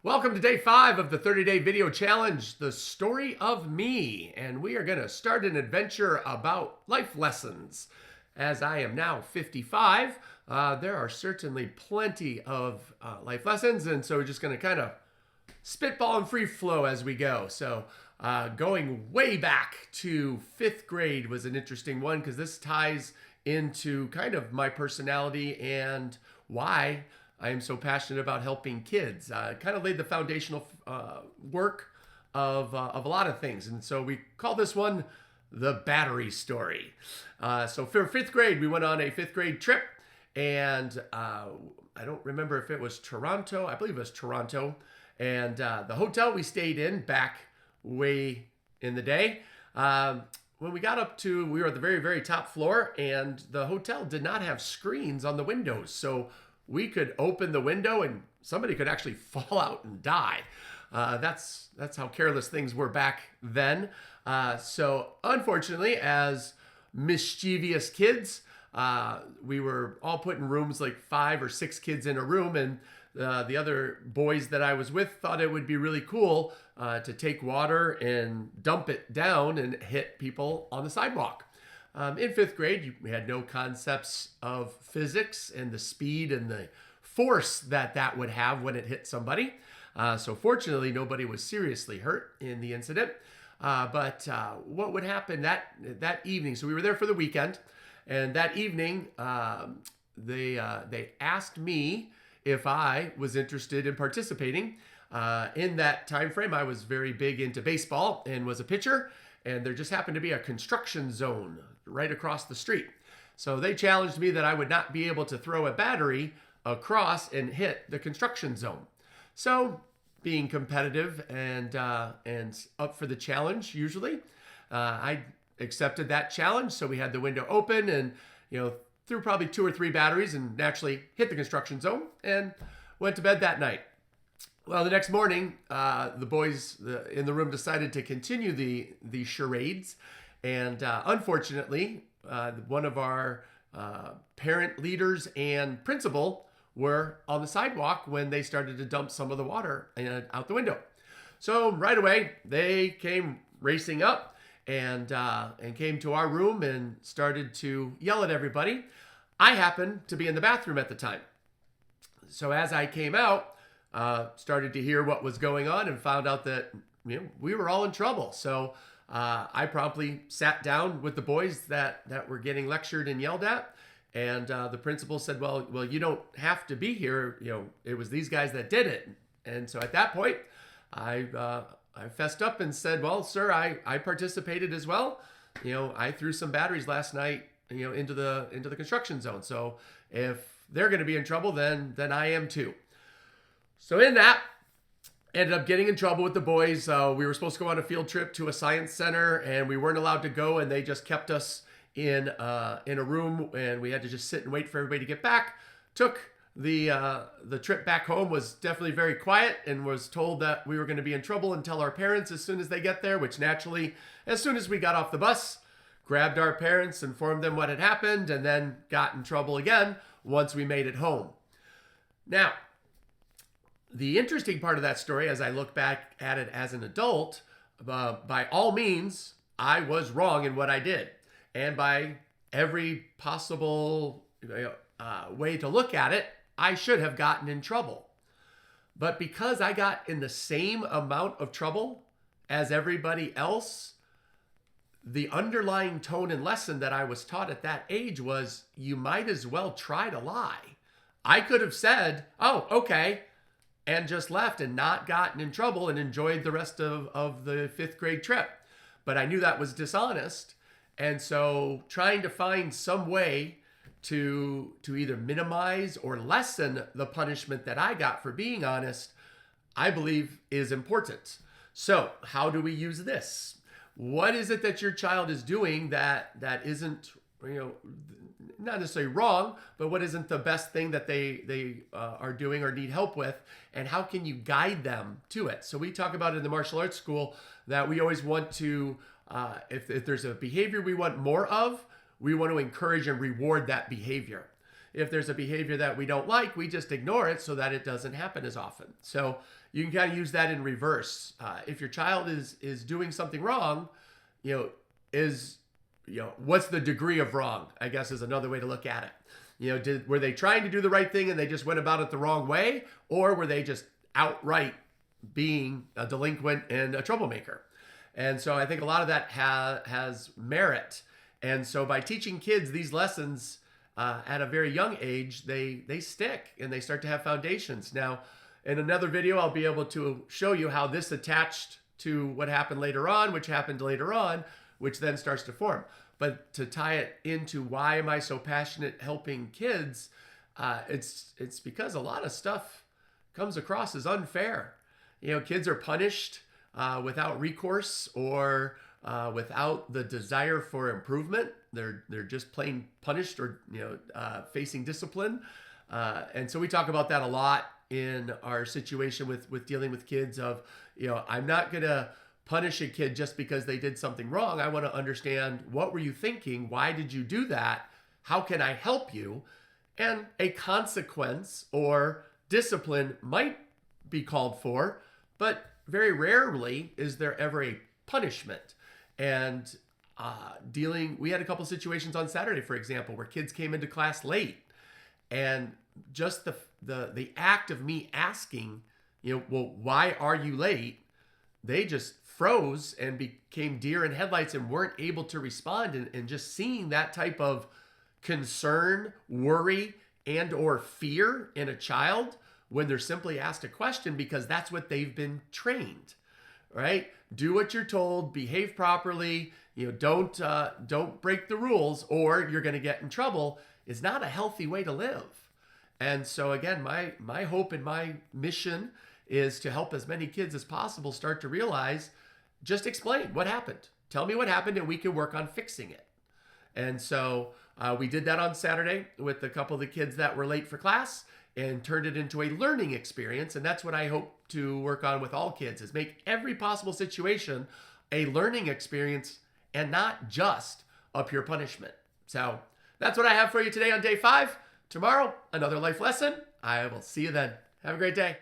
Welcome to day 5 of the 30-day video challenge, The Story of Me. And we are going to start an adventure about life lessons. As I am now 55, there are certainly plenty of life lessons. And so we're just going to kind of spitball and free flow as we go. So going way back to 5th grade was an interesting one because this ties into kind of my personality and why I am so passionate about helping kids. Kind of laid the foundational work of a lot of things. And so we call this one the battery story. So for 5th grade, we went on a 5th grade trip. And I don't remember if it was Toronto. I believe it was Toronto. And the hotel we stayed in back way in the day, when we got up to, we were at the very, very top floor, and the hotel did not have screens on the windows. So we could open the window and somebody could actually fall out and die. That's how careless things were back then. So unfortunately, as mischievous kids, we were all put in rooms, like 5 or 6 kids in a room, and the other boys that I was with thought it would be really cool to take water and dump it down and hit people on the sidewalk. In 5th grade, we had no concepts of physics and the speed and the force that would have when it hit somebody. So fortunately, nobody was seriously hurt in the incident. But what would happen that evening? So we were there for the weekend, and that evening, they asked me if I was interested in participating. In that time frame, I was very big into baseball and was a pitcher, and there just happened to be a construction zone right across the street. So they challenged me that I would not be able to throw a battery across and hit the construction zone. So being competitive and up for the challenge, usually, I accepted that challenge. So we had the window open and, threw probably 2 or 3 batteries and naturally hit the construction zone and went to bed that night. Well, the next morning, the boys in the room decided to continue the charades. And unfortunately, one of our parent leaders and principal were on the sidewalk when they started to dump some of the water out the window. So right away, they came racing up and came to our room and started to yell at everybody. I happened to be in the bathroom at the time. So as I came out, started to hear what was going on and found out that we were all in trouble. So I promptly sat down with the boys that were getting lectured and yelled at. And the principal said, well, you don't have to be here. It was these guys that did it. And so at that point, I fessed up and said, well, sir, I participated as well. I threw some batteries last night, into the construction zone. So if they're going to be in trouble, then I am too. So in that, ended up getting in trouble with the boys. We were supposed to go on a field trip to a science center, and we weren't allowed to go, and they just kept us in a room, and we had to just sit and wait for everybody to get back. Took the trip back home, was definitely very quiet, and was told that we were going to be in trouble and tell our parents as soon as they get there, which naturally, as soon as we got off the bus, grabbed our parents, informed them what had happened, and then got in trouble again once we made it home. Now, the interesting part of that story, as I look back at it as an adult, by all means, I was wrong in what I did. And by every possible way to look at it, I should have gotten in trouble. But because I got in the same amount of trouble as everybody else, the underlying tone and lesson that I was taught at that age was, you might as well try to lie. I could have said, oh, okay, and just left and not gotten in trouble and enjoyed the rest of the 5th grade trip. But I knew that was dishonest. And so trying to find some way to either minimize or lessen the punishment that I got for being honest, I believe is important. So how do we use this? What is it that your child is doing that isn't, not necessarily wrong, but what isn't the best thing that they are doing or need help with, and how can you guide them to it? So we talk about it in the martial arts school that we always want to, if there's a behavior we want more of, we want to encourage and reward that behavior. if there's a behavior that we don't like, we just ignore it so that it doesn't happen as often. So you can kind of use that in reverse. If your child is doing something wrong, what's the degree of wrong, I guess, is another way to look at it. Were they trying to do the right thing and they just went about it the wrong way? Or were they just outright being a delinquent and a troublemaker? And so I think a lot of that has merit. And so by teaching kids these lessons at a very young age, they stick and they start to have foundations. Now, in another video, I'll be able to show you how this attached to what happened later on, which then starts to form. But to tie it into why am I so passionate helping kids, it's because a lot of stuff comes across as unfair. Kids are punished without recourse or without the desire for improvement. They're just plain punished or facing discipline. And so we talk about that a lot in our situation with dealing with kids of, I'm not going to punish a kid just because they did something wrong. I want to understand, what were you thinking? Why did you do that? How can I help you? And a consequence or discipline might be called for, but very rarely is there ever a punishment. And we had a couple situations on Saturday, for example, where kids came into class late, and just the act of me asking, well, why are you late? They just froze and became deer in headlights and weren't able to respond. And just seeing that type of concern, worry, and or fear in a child when they're simply asked a question, because that's what they've been trained, right? Do what you're told, behave properly, don't break the rules or you're going to get in trouble, is not a healthy way to live. And so again, my hope and my mission is to help as many kids as possible start to realize, just explain what happened. Tell me what happened and we can work on fixing it. And so we did that on Saturday with a couple of the kids that were late for class and turned it into a learning experience. And that's what I hope to work on with all kids, is make every possible situation a learning experience and not just a pure punishment. So that's what I have for you today on day 5. Tomorrow, another life lesson. I will see you then. Have a great day.